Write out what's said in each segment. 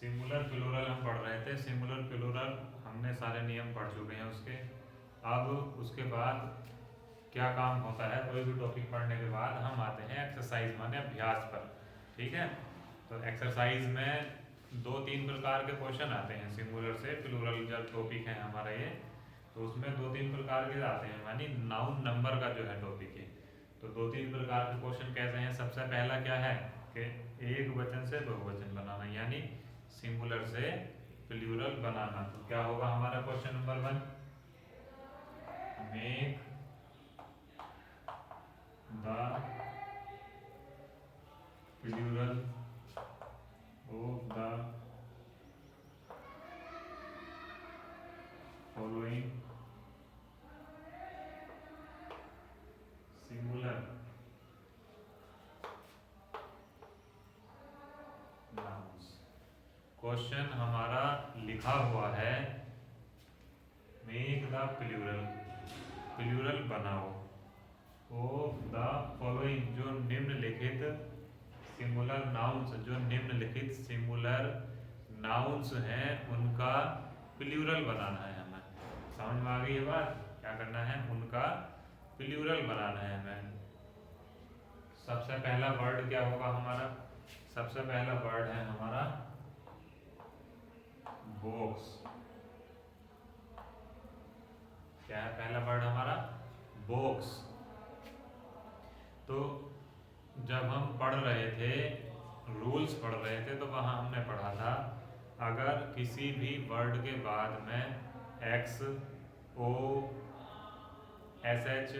Singular plural हम पढ़ रहे थे। सिंगुलर प्लूरल हमने सारे नियम पढ़ चुके हैं उसके। अब उसके बाद क्या काम होता है, कोई भी टॉपिक पढ़ने के बाद हम आते हैं एक्सरसाइज माने अभ्यास पर। ठीक है, तो एक्सरसाइज में 2-3 प्रकार के क्वेश्चन आते हैं सिंगुलर से प्लूरल। जब टॉपिक है हमारा ये, तो उसमें 2-3 प्रकार के आते हैं, यानी नाउन नंबर का जो है टॉपिक है। तो 2-3 प्रकार के क्वेश्चन कैसे हैं। सबसे पहला क्या है कि एक वचन से बहुवचन बनाना, यानी सिंगुलर से प्लूरल बनाना। तो क्या होगा हमारा question number 1, make the plural of the following singular nouns. Question हमारा लिखा हुआ है, मेक द प्लूरल बनाओ ऑफ द फॉलोइंग, जो निम्नलिखित सिंगुलर नाउन्स, जो निम्नलिखित सिंगुलर नाउन्स हैं उनका प्लूरल बनाना है हमें। समझ में आ गई ये बात, क्या करना है, उनका प्लूरल बनाना है हमें। सबसे पहला वर्ड क्या होगा हमारा, सबसे पहला वर्ड है हमारा बॉक्स। क्या है पहला वर्ड हमारा, बॉक्स। तो जब हम पढ़ रहे थे, रूल्स पढ़ रहे थे, तो वहां हमने पढ़ा था अगर किसी भी वर्ड के बाद में एक्स, ओ, एस एच,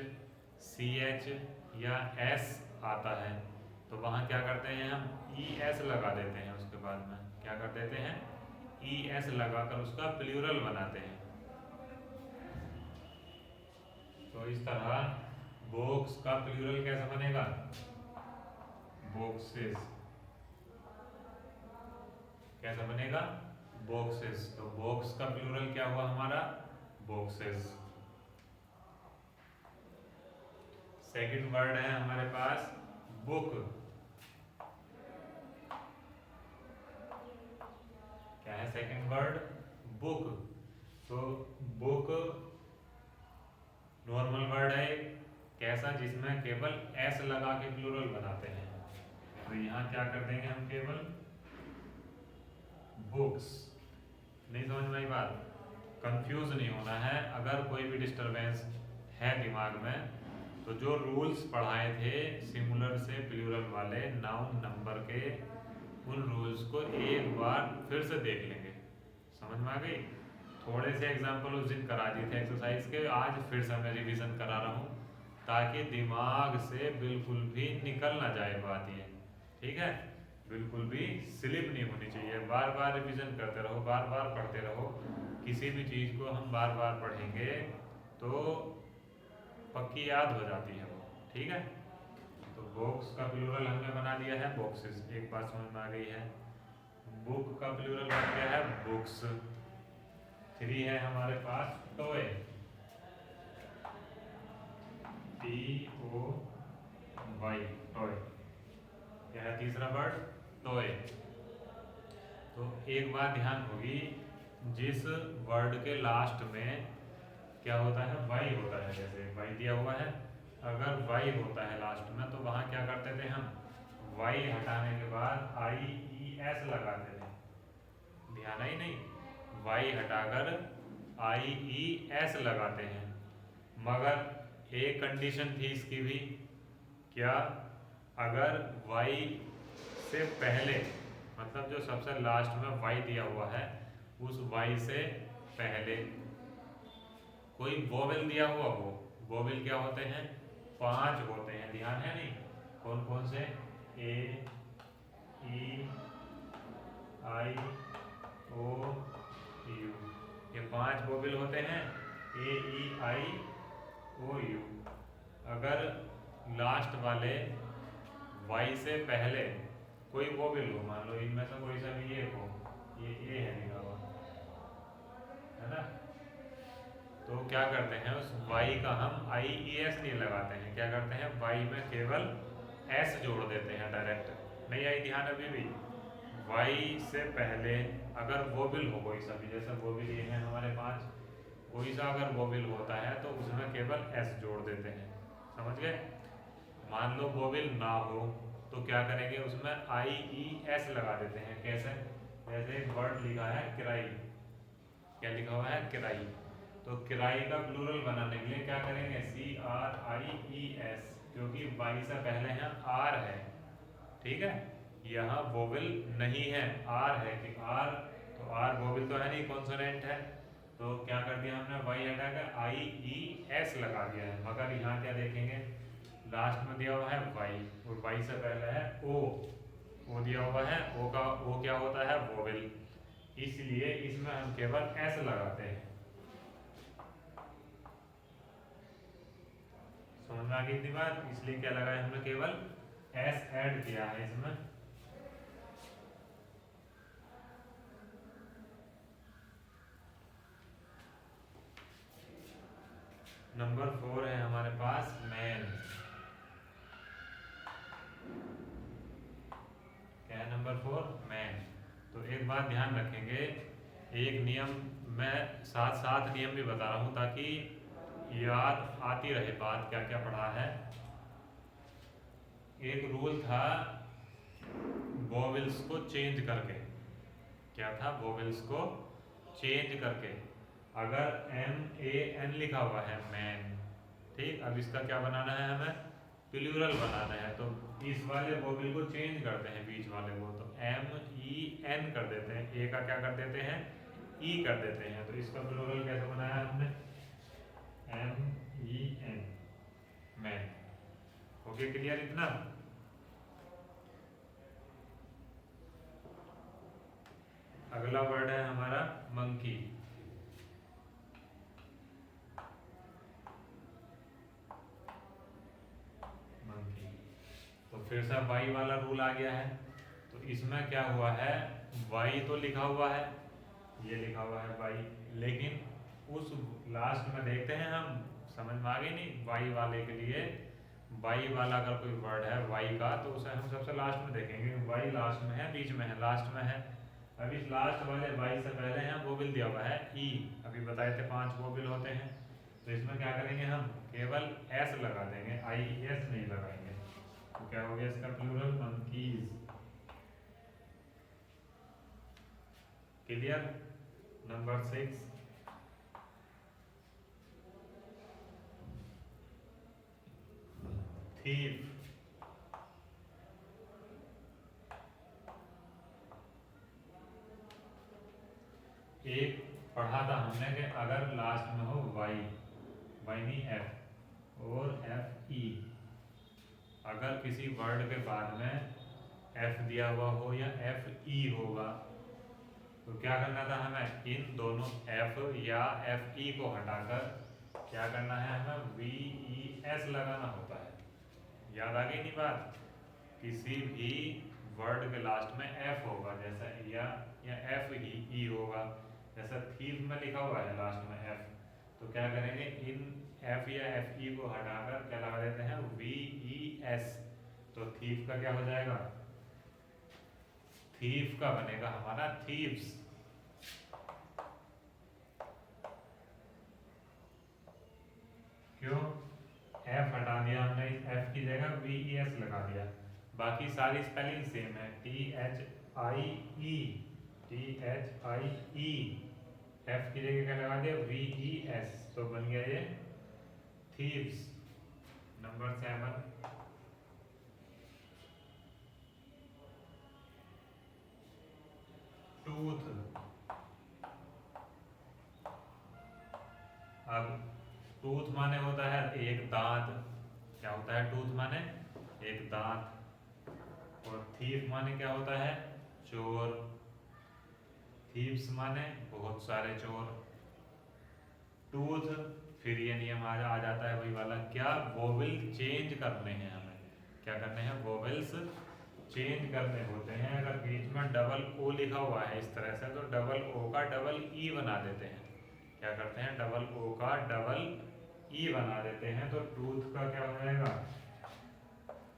सी एच या एस आता है, तो वहां क्या करते हैं हम, ई एस लगा देते हैं। उसके बाद में क्या कर देते हैं, ई एस लगाकर उसका प्लूरल बनाते हैं। तो इस तरह बॉक्स का प्लूरल कैसे बनेगा, बॉक्सेस। कैसे बनेगा, बॉक्सेस। तो बॉक्स का प्लूरल क्या हुआ हमारा, बॉक्सेस। सेकंड वर्ड है हमारे पास बुक। क्या है सेकंड वर्ड, बुक। तो बुक नॉर्मल वर्ड है, कैसा, जिसमें केवल एस लगा के प्लूरल बनाते हैं। तो यहां क्या कर देंगे हम, केवल बुक्स। नहीं समझ में आई बात, कंफ्यूज नहीं होना है। अगर कोई भी डिस्टरबेंस है दिमाग में, तो जो रूल्स पढ़ाए थे सिंगुलर से प्लूरल वाले नाउन नंबर के, उन रूल्स को एक बार फिर से देख लेंगे। समझ में आ गई। थोड़े से एग्जाम्पल उस दिन करा दिए थे एक्सरसाइज के, आज फिर से मैं रिवीजन करा रहा हूँ, ताकि दिमाग से बिल्कुल भी निकल ना जाए बात ये। ठीक है, बिल्कुल भी स्लिप नहीं होनी चाहिए। बार बार रिवीजन करते रहो, बार बार पढ़ते रहो। किसी भी चीज़ को हम बार बार पढ़ेंगे तो पक्की याद हो जाती है वो। ठीक है, तो बॉक्स का प्लूरल हमने बना दिया है, बॉक्सेस। एक बात समझ में आ गई है। बुक का प्लूरल बन गया है, बुक्स। 3 है हमारे पास टॉय, TOY, टॉय। क्या है तीसरा वर्ड, टॉय। तो एक बात ध्यान होगी, जिस वर्ड के लास्ट में क्या होता है, वाई होता है, जैसे वाई दिया हुआ है, अगर वाई होता है लास्ट में, तो वहां क्या करते थे हम, वाई हटाने के बाद IES लगाते थे। ध्यान ही नहीं, वाई हटाकर IES लगाते हैं। मगर एक कंडीशन थी इसकी भी, क्या, अगर वाई से पहले, मतलब जो सबसे लास्ट में वाई दिया हुआ है, उस वाई से पहले कोई वोवेल दिया हुआ हो। वोवेल क्या होते हैं, 5 होते हैं, ध्यान है नहीं, कौन कौन से, A, E, I, O, U, ये 5 वोवेल होते हैं, A, E, I, O, U। अगर लास्ट वाले वाई से पहले कोई वोवेल हो, मान लो इनमें से कोई सा भी एक हो, ये A है लिखा हुआ, है ना, तो क्या करते हैं, उस y का हम IES नहीं लगाते हैं, क्या करते हैं, y में केवल s जोड़ देते हैं डायरेक्ट। नहीं आई ध्यान अभी भी, वाई से पहले अगर वोविल हो कोई सा भी, जैसे वोविल ये है हमारे पास, कोई सा अगर वोविल होता है तो उसमें केवल एस जोड़ देते हैं, समझ गए। मान लो वोविल ना हो तो क्या करेंगे, उसमें आई ई एस लगा देते हैं। कैसे, जैसे एक वर्ड लिखा है किराई, क्या लिखा हुआ है किराई, तो किराई का प्लूरल बनाने के लिए क्या करेंगे, C R I E S, क्योंकि वाई से पहले यहाँ आर है, ठीक है। यहाँ वोविल नहीं है, आर है, कि आर, तो आर वोविल तो है नहीं, कॉन्सोनेंट है, तो क्या कर दिया हमने, वाई हटा कर आई ई एस लगा दिया है। मगर यहाँ क्या देखेंगे, लास्ट में दिया हुआ है वाई, और वाई से पहले है ओ दिया हुआ है, ओ का ओ क्या होता है, वोविल, इसलिए इसमें हम केवल एस लगाते हैं। समझ में आ गई इतनी बात, इसलिए क्या लगाया हमने, केवल एस ऐड किया है इसमें। नंबर 4 है हमारे पास मैन। क्या है नंबर 4, मैन। तो एक बात ध्यान रखेंगे, एक नियम मैं साथ साथ नियम भी बता रहा हूँ ताकि याद आती रहे बात, क्या क्या पढ़ा है। एक रूल था वोवेल्स को चेंज करके, क्या था, वोवेल्स को चेंज करके, अगर एम ए एन लिखा हुआ है मैन, ठीक, अब इसका क्या बनाना है हमें, प्लूरल बनाना है, तो इस वाले वोवेल को चेंज करते हैं, बीच वाले को, तो एम ई एन कर देते हैं, ए का क्या कर देते हैं, ई कर देते हैं, तो इसका प्लूरल कैसे बनाया हमने, एम ई एन, मैन। हो गया क्लियर इतना। अगला वर्ड है हमारा मंकी। मंकी, तो फिर से वाई वाला रूल आ गया है, तो इसमें क्या हुआ है, वाई तो लिखा हुआ है, ये लिखा हुआ है वाई, लेकिन उस लास्ट में देखते हैं हम, समझ में आ गई नहीं, वाई वाले के लिए, वाई वाला अगर कोई वर्ड है वाई का, तो उसे हम सबसे लास्ट में देखेंगे, वाई लास्ट में है, बीच में है, लास्ट में है। अब इस लास्ट वाले वाई से पहले यहाँ वोविल दिया हुआ है ई, अभी बताए थे 5 वोविल होते हैं, तो इसमें क्या करेंगे हम, केवल एस लगा देंगे, आई एस नहीं लगाएंगे, तो क्या हो गया इसका plural, monkeys. Clear. Number 6, thief. एक पढ़ा था हमने कि अगर लास्ट में हो वाई, वाई नहीं एफ, और एफ ई, अगर किसी वर्ड के बाद में एफ दिया हुआ हो या एफ ई होगा, तो क्या करना था हमें, इन दोनों एफ या एफ ई को हटाकर क्या करना है, हमें वी ई एस लगाना होता है। याद आ गई नहीं बात, किसी भी वर्ड के लास्ट में एफ होगा, जैसा या एफ ई होगा, जैसा थीफ में लिखा हुआ है लास्ट में एफ, तो क्या करेंगे, इन एफ या एफ ई को हटाकर क्या लगा देते हैं, वी ई एस, तो थीफ का क्या हो जाएगा, थीफ का बनेगा हमारा थीव्स। क्यों, एफ हटा दिया हमने, इस एफ की जगह वी ई एस लगा दिया, बाकी सारी स्पेलिंग सेम है, T H I E, T H I E, F की जगह क्या लगा दिया, वी ई एस, तो बन गया ये थीव्स। Number 7, tooth. अब टूथ माने होता है एक दांत, क्या होता है टूथ माने, एक दांत, और थीफ माने क्या होता है, चोर, थीव्स माने बहुत सारे चोर, टूथ, फिर ये नियम आ जाता है वही वाला, क्या वोवेल चेंज करने हैं हमें, क्या करने हैं, वोवेल्स चेंज करने होते हैं। अगर बीच में डबल ओ लिखा हुआ है इस तरह से, तो डबल ओ का डबल ई बना देते हैं, क्या करते हैं, डबल ओ का डबल ई बना देते हैं, तो टूथ का क्या हो जाएगा,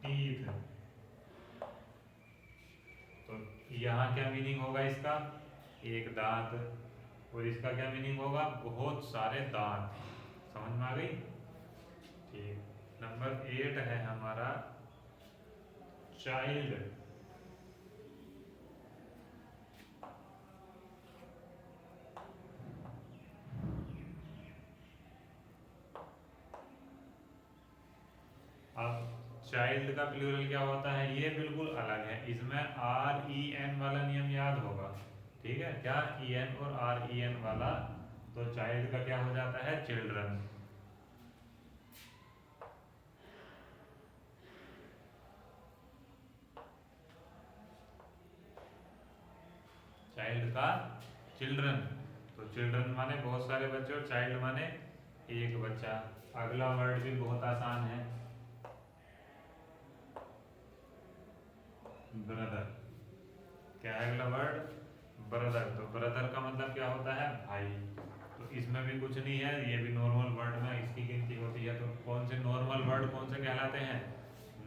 टीथ, तो यहाँ क्या मीनिंग होगा इसका, एक दांत, और इसका क्या मीनिंग होगा, बहुत सारे दांत। समझ में आ गई। ठीक, नंबर 8 है हमारा चाइल्ड। अब चाइल्ड का प्लूरल क्या होता है, ये बिल्कुल अलग है, इसमें आर ई एन वाला नियम याद होगा। ठीक है, क्या ई एन और आर ई एन वाला। तो चाइल्ड का क्या हो जाता है, चिल्ड्रन। चाइल्ड का चिल्ड्रन, तो चिल्ड्रन माने बहुत सारे बच्चे और चाइल्ड माने एक बच्चा। अगला वर्ड भी बहुत आसान है, ब्रदर। क्या है अगला वर्ड, ब्रदर। तो ब्रदर का मतलब क्या होता है, भाई। तो इसमें भी कुछ नहीं है, ये भी नॉर्मल वर्ड में इसकी गिनती होती है। तो कौन से नॉर्मल वर्ड कौन से कहलाते हैं,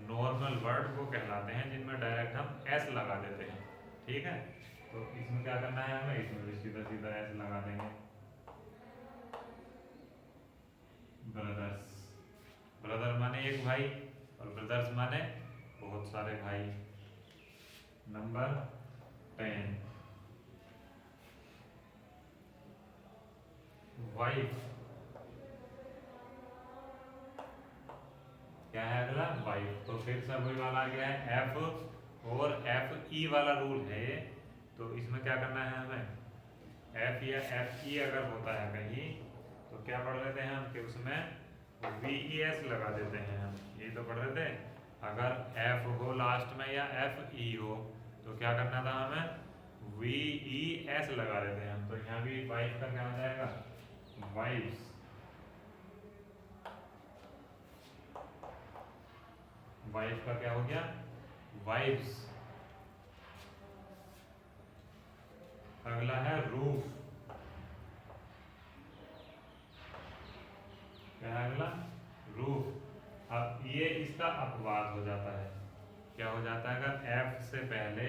नॉर्मल वर्ड वो कहलाते हैं जिनमें डायरेक्ट हम एस लगा देते हैं। ठीक है, तो इसमें क्या करना है हमें, इसमें भी सीधा सीधा एस लगा देंगे, ब्रदर्स। ब्रदर माने एक भाई और ब्रदर्स माने बहुत सारे भाई। Number 10, wife. क्या है अगला, वाइफ। तो फिर से वही वाला आ गया है एफ, और एफ ई वाला रूल है। तो इसमें क्या करना है हमें, एफ या एफ ई अगर होता है कहीं, तो क्या पढ़ लेते हैं हम कि उसमें वी ई एस लगा देते हैं हम, यही तो पढ़ रहे थे। अगर एफ हो लास्ट में या एफ ई हो, तो क्या करना था हमें, वी ई एस लगा देते हैं हम। तो यहाँ भी वाइफ का क्या हो जाएगा, वाइफ्स। वाइफ का क्या हो गया, वाइफ्स। अगला है रूफ। क्या है अगला, रूफ। अब ये इसका अपवाद हो जाता है, क्या हो जाता है, अगर एफ से पहले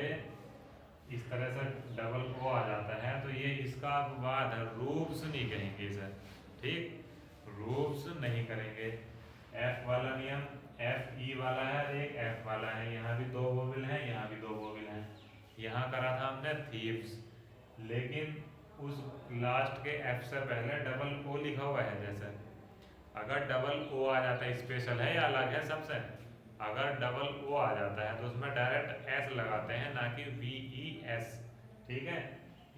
इस तरह से डबल ओ आ जाता है तो ये इसका अपवाद है, रूफ्स नहीं कहेंगे इसे। ठीक, रूफ्स नहीं करेंगे। एफ वाला नियम, एफ ई वाला है, एक एफ वाला है, यहाँ भी दो वोवेल हैं, यहाँ भी दो वोवेल हैं। यहाँ करा था हमने थीव्स, लेकिन उस लास्ट के एफ से पहले डबल ओ लिखा हुआ है। जैसे अगर डबल ओ आ जाता है, स्पेशल है या अलग है सबसे, अगर डबल ओ आ जाता है तो उसमें डायरेक्ट एस लगाते हैं, ना कि वी ई एस। ठीक है,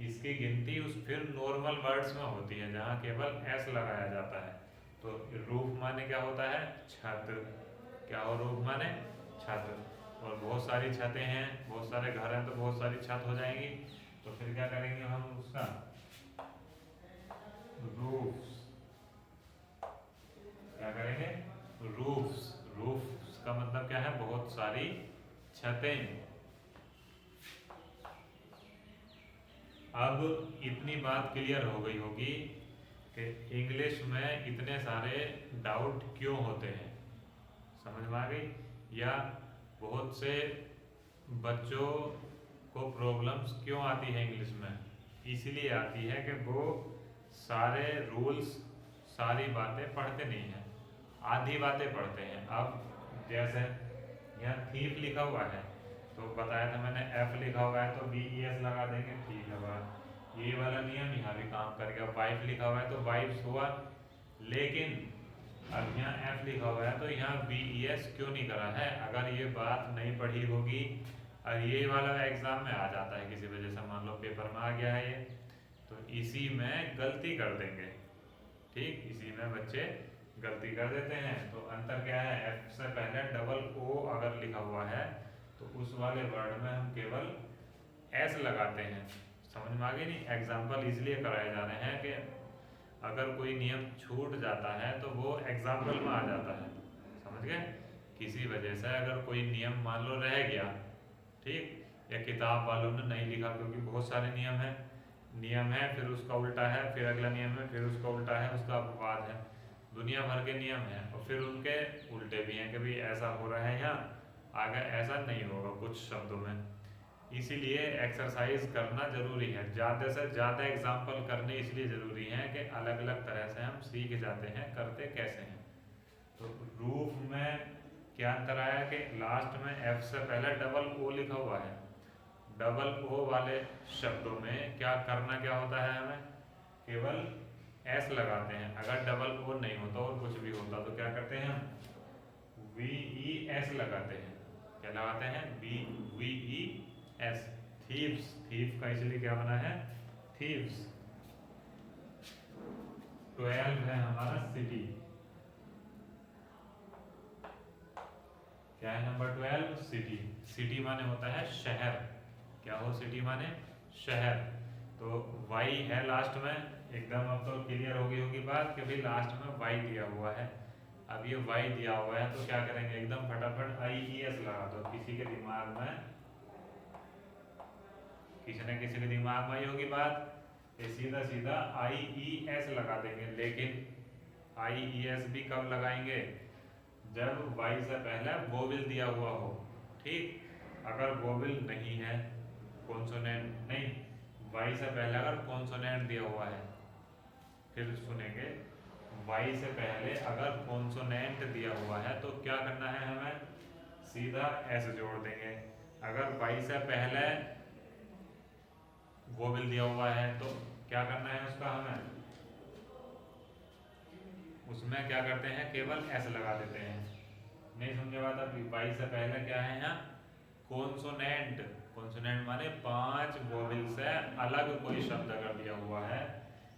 इसकी गिनती उस फिर नॉर्मल वर्ड्स में होती है जहाँ केवल एस लगाया जाता है। तो रूफ माने क्या होता है, छत। क्या हो, रूफ माने छत। और बहुत सारी छतें हैं, बहुत सारे घर हैं, तो बहुत सारी छत हो जाएंगी। तो फिर क्या करेंगे हम उसका, रूफ्स। क्या करेंगे, रूफ्स। रूफ्स का मतलब क्या है, बहुत सारी छतें। अब इतनी बात क्लियर हो गई होगी कि इंग्लिश में इतने सारे डाउट क्यों होते हैं, समझ में आ गई। या बहुत से बच्चों को प्रॉब्लम्स क्यों आती है इंग्लिश में, इसीलिए आती है कि वो सारे रूल्स, सारी बातें पढ़ते नहीं हैं, आधी बातें पढ़ते हैं। अब जैसे यहाँ थीफ लिखा हुआ है, तो बताया था मैंने, एफ लिखा हुआ है तो बी ई एस लगा देंगे, ठीक है बात। ये वाला नियम यहाँ भी काम कर गया। वाइफ लिखा हुआ है तो वाइफ्स हुआ, लेकिन अब यहाँ एफ लिखा हुआ है तो यहाँ बी ई एस क्यों नहीं करा है। अगर ये बात नहीं पढ़ी होगी और ये वाला एग्जाम में आ जाता है किसी वजह से, मान लो पेपर में आ गया है ये, तो इसी में गलती कर देंगे। ठीक, इसी में बच्चे गलती कर देते हैं। तो अंतर क्या है, एफ से पहले डबल ओ अगर लिखा हुआ है तो उस वाले वर्ड में हम केवल एस लगाते हैं। समझ में आ गई नहीं। एग्जाम्पल इसलिए कराए जा रहे हैं कि अगर कोई नियम छूट जाता है तो वो एग्जाम्पल में आ जाता है, समझ गए। किसी वजह से अगर कोई नियम मान लो रह गया, ठीक, या किताब वालों ने नहीं लिखा, क्योंकि बहुत सारे नियम है फिर उसका उल्टा है, फिर अगला नियम है फिर उसका उल्टा है, उसका अपवाद है, दुनिया भर के नियम हैं, और फिर उनके उल्टे भी हैं कि भाई ऐसा हो रहा है यहाँ, आगे ऐसा नहीं होगा कुछ शब्दों में। इसीलिए एक्सरसाइज करना जरूरी है, ज़्यादा से ज़्यादा एग्जाम्पल करने इसलिए ज़रूरी हैं कि अलग अलग तरह से हम सीख जाते हैं करते कैसे हैं। तो रूफ में क्या अंतर आया कि लास्ट में एफ से पहले डबल ओ लिखा हुआ है। डबल ओ वाले शब्दों में क्या करना क्या होता है, हमें केवल एस लगाते हैं। अगर डबल ओ नहीं होता और कुछ भी होता तो क्या करते हैं हम वी ई एस लगाते हैं। क्या लगाते हैं V E S. Thieves, thief का इसलिए क्या बना है थीव्स। 12 है हमारा सिटी। क्या है नंबर 12 सिटी। सिटी माने होता है शहर। क्या हो सिटी माने शहर। तो वाई है लास्ट में, एकदम अब तो क्लियर होगी बात कि भाई लास्ट में वाई दिया हुआ है। अब ये वाई दिया हुआ है तो क्या करेंगे एकदम फटाफट आई ई एस लगा दो। किसी के दिमाग में किसी न किसी के दिमाग में आई होगी बात, ये सीधा सीधा आई ई एस लगा देंगे। लेकिन आई ई एस भी कब लगाएंगे जब वाई से पहले वोवेल दिया हुआ हो। ठीक, अगर वोवेल नहीं है कॉन्सोनेंट नहीं, वाई से पहले अगर कॉन्सोनेंट दिया हुआ है, फिर सुनेंगे वाई से पहले अगर कॉन्सोनेंट दिया हुआ है तो क्या करना है हमें सीधा एस जोड़ देंगे। अगर वाई से पहले वोवेल दिया हुआ है तो क्या करना है उसका हमें उसमें क्या करते हैं केवल एस लगा देते हैं। नहीं समझे बात। अब वाई से पहले क्या है यहाँ कॉन्सोनेंट। कॉन्सोनेंट माने 5 वोवेल से अलग कोई शब्द अगर दिया हुआ है,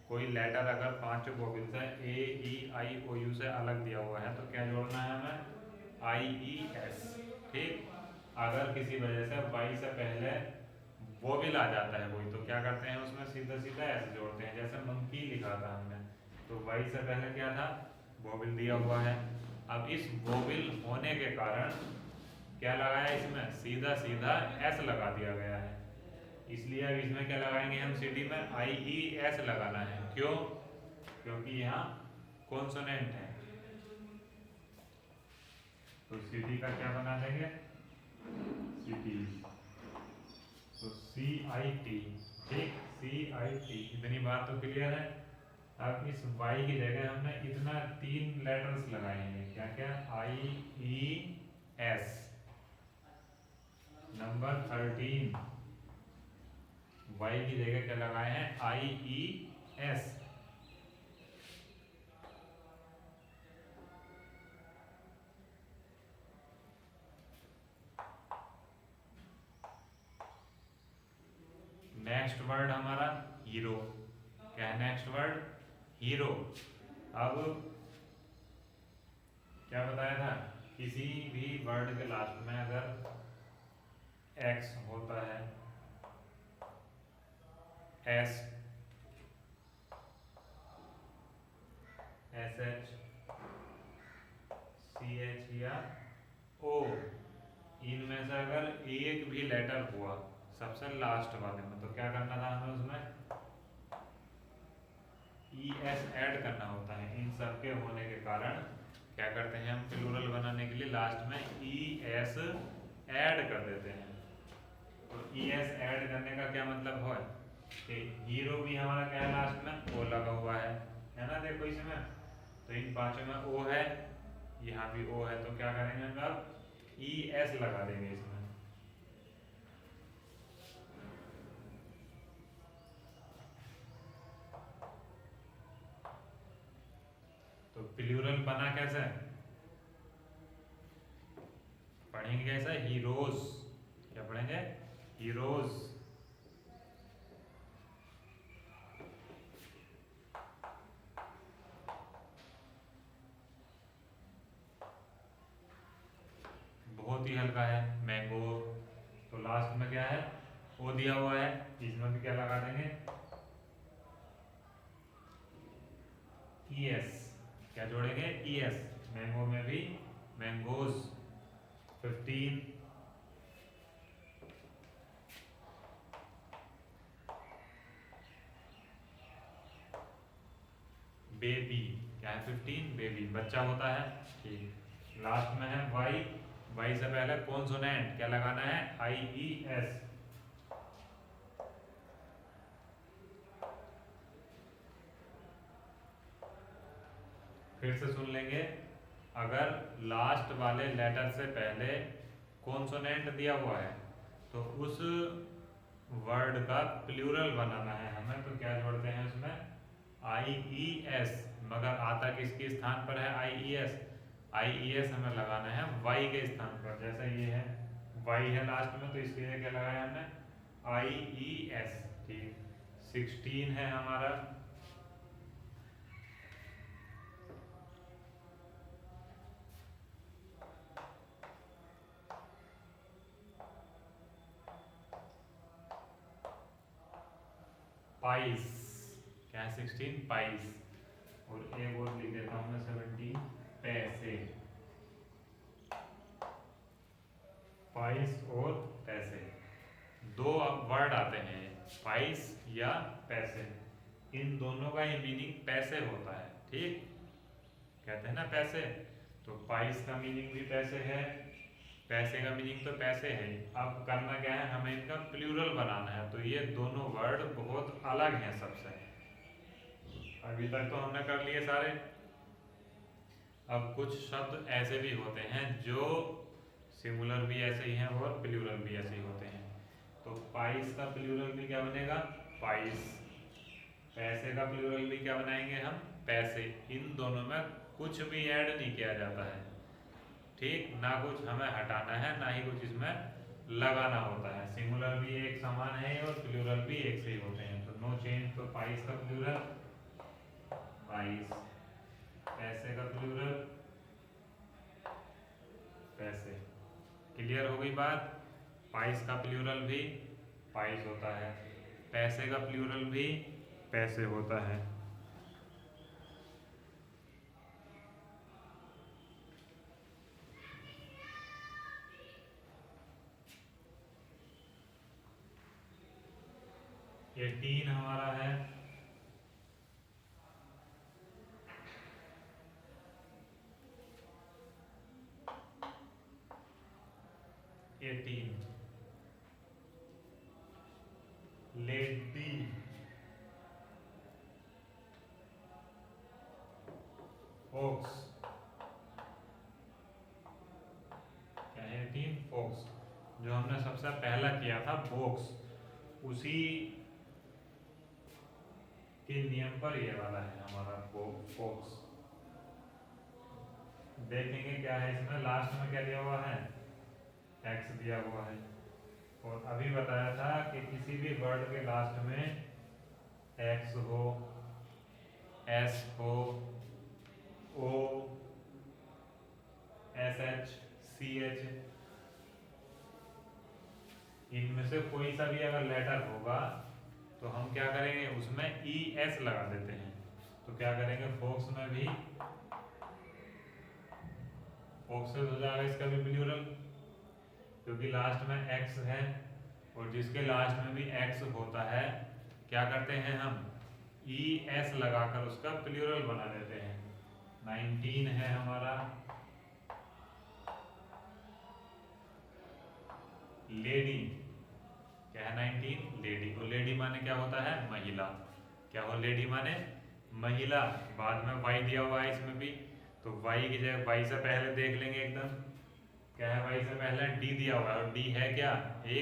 कोई लेटर अगर 5 वोवेल से ए ई आई ओ यू से अलग दिया हुआ है तो क्या जोड़ना है हमें आई ई एस। ठीक, अगर किसी वजह से वाई से पहले वोवेल आ जाता है कोई तो क्या करते हैं उसमें सीधा सीधा एस जोड़ते हैं। जैसे मंकी लिखा था हमने तो वाई से पहले क्या था वोवेल दिया हुआ है। अब इस वोवेल होने के कारण क्या लगाया इसमें सीधा सीधा एस लगा दिया गया है। इसलिए अब इसमें क्या लगाएंगे हम सिटी में आई ई एस लगाना है। क्यों, क्योंकि यहाँ कॉन्सोनेंट है। तो सिटी का क्या बना देंगे सिटी, तो सी आई टी। ठीक, सी आई टी। इतनी बात तो क्लियर है। अब इस वाई की जगह हमने इतना 3 लेटर्स लगाए हैं। क्या क्या आई ई एस। नंबर 13 वाई की जगह क्या लगाए हैं आई ई एस। नेक्स्ट वर्ड हमारा हीरो। क्या है नेक्स्ट वर्ड हीरो। अब क्या बताया था किसी भी वर्ड के लास्ट में अगर एक्स होता है S S H C H या ओ, इनमें से अगर एक भी लेटर हुआ सबसे लास्ट वाले में तो क्या करना था हमें उसमें ई एस ऐड करना होता है। इन सब के होने के कारण क्या करते हैं हम प्लूरल बनाने के लिए लास्ट में ई एस ऐड कर देते हैं। तो ई एस ऐड करने का क्या मतलब है कि हीरो भी हमारा क्या है लास्ट में ओ लगा हुआ है ना। देखो इसमें तो इन पांचों में ओ है, यहाँ भी ओ है, तो क्या करेंगे हम अब ई एस लगा देंगे इसमें। तो प्लूरल बना कैसे पढ़ेंगे कैसे हीरोज। क्या पढ़ेंगे हीरोज। बहुत ही हल्का है मैंगो। तो लास्ट में क्या है ओ दिया हुआ है, इसमें भी क्या लगा देंगे ई एस। क्या जोड़ेंगे ई एस। मैंगो में भी मैंगोज। 15 बेबी। क्या है 15 बेबी बच्चा होता है। ठीक, लास्ट में है वाई। वाई से पहले कॉन्सोनेंट क्या लगाना है आई ई एस। फिर से सुन लेंगे। अगर लास्ट वाले लेटर से पहले कॉन्सोनेंट दिया हुआ है तो उस वर्ड का प्लूरल बनाना है हमें, तो क्या जोड़ते हैं उसमें, आई ई एस। मगर आता किसके स्थान पर है, आई ई एस। आई ई एस हमें लगाना है वाई के स्थान पर। जैसा ये है वाई है लास्ट में, तो इसके लिए क्या लगाया हमने, आई ई एस। ठीक, 16 है हमारा। पाइस, क्या है 16, पाइस। और एक और लिख देता हूँ मैं 17, पैसे। पाइस और पैसे, दो वर्ड आते हैं, पाइस या पैसे। इन दोनों का ही मीनिंग पैसे होता है। ठीक, कहते हैं ना पैसे, तो पाइस का मीनिंग भी पैसे है, पैसे का मीनिंग तो पैसे है। अब करना क्या है, हमें इनका प्लूरल बनाना है। तो ये दोनों वर्ड बहुत अलग हैं सबसे। अभी तक तो हमने कर लिए सारे। अब कुछ शब्द ऐसे भी होते हैं जो सिंगुलर भी ऐसे ही हैं और प्लूरल भी ऐसे ही होते हैं। तो पाइस का प्लूरल भी क्या बनेगा, पाइस। पैसे का प्लूरल भी क्या बनाएंगे हम, पैसे। इन दोनों में कुछ भी ऐड नहीं किया जाता है। ठीक, ना कुछ हमें हटाना है, ना ही कुछ इसमें लगाना होता है। सिंगुलर भी एक समान है और प्लूरल भी एक से ही होते हैं, तो नो चेंज। तो पाइस का प्लूरल पाइस, पैसे का प्लूरल पैसे। क्लियर हो गई बात। पाइस का प्लूरल भी पाइस होता है, पैसे का प्लूरल भी पैसे होता है। ये 3 हमारा है। ये 3 लेडी, फोक्स, क्या है 3 फोक्स। जो हमने सबसे पहला किया था बॉक्स, उसी के नियम पर ये वाला है हमारा फोक्स। देखेंगे क्या है इसमें, लास्ट में क्या दिया हुआ है, एक्स दिया हुआ है। और अभी बताया था कि किसी भी वर्ड के लास्ट में एक्स हो, एस हो, ओ, एस एच, सी एच, इनमें से कोई सा भी अगर लेटर होगा तो हम क्या करेंगे, उसमें ई एस लगा देते हैं। तो क्या करेंगे, फोक्स में भी फोक्सेस हो जाएगा इसका भी प्लूरल, क्योंकि लास्ट में एक्स है। और जिसके लास्ट में भी एक्स होता है, क्या करते हैं हम, ई एस लगाकर उसका प्लूरल बना देते हैं। 19 है हमारा। लेडी, क्या है 19, लेडी। और लेडी माने क्या होता है, महिला। क्या हो, लेडी माने महिला। बाद में वाई दिया हुआ है इसमें भी, तो वाई की जगह वाई से पहले देख लेंगे एकदम, क्या है वाई से पहले, डी दिया हुआ है। और डी है क्या, एक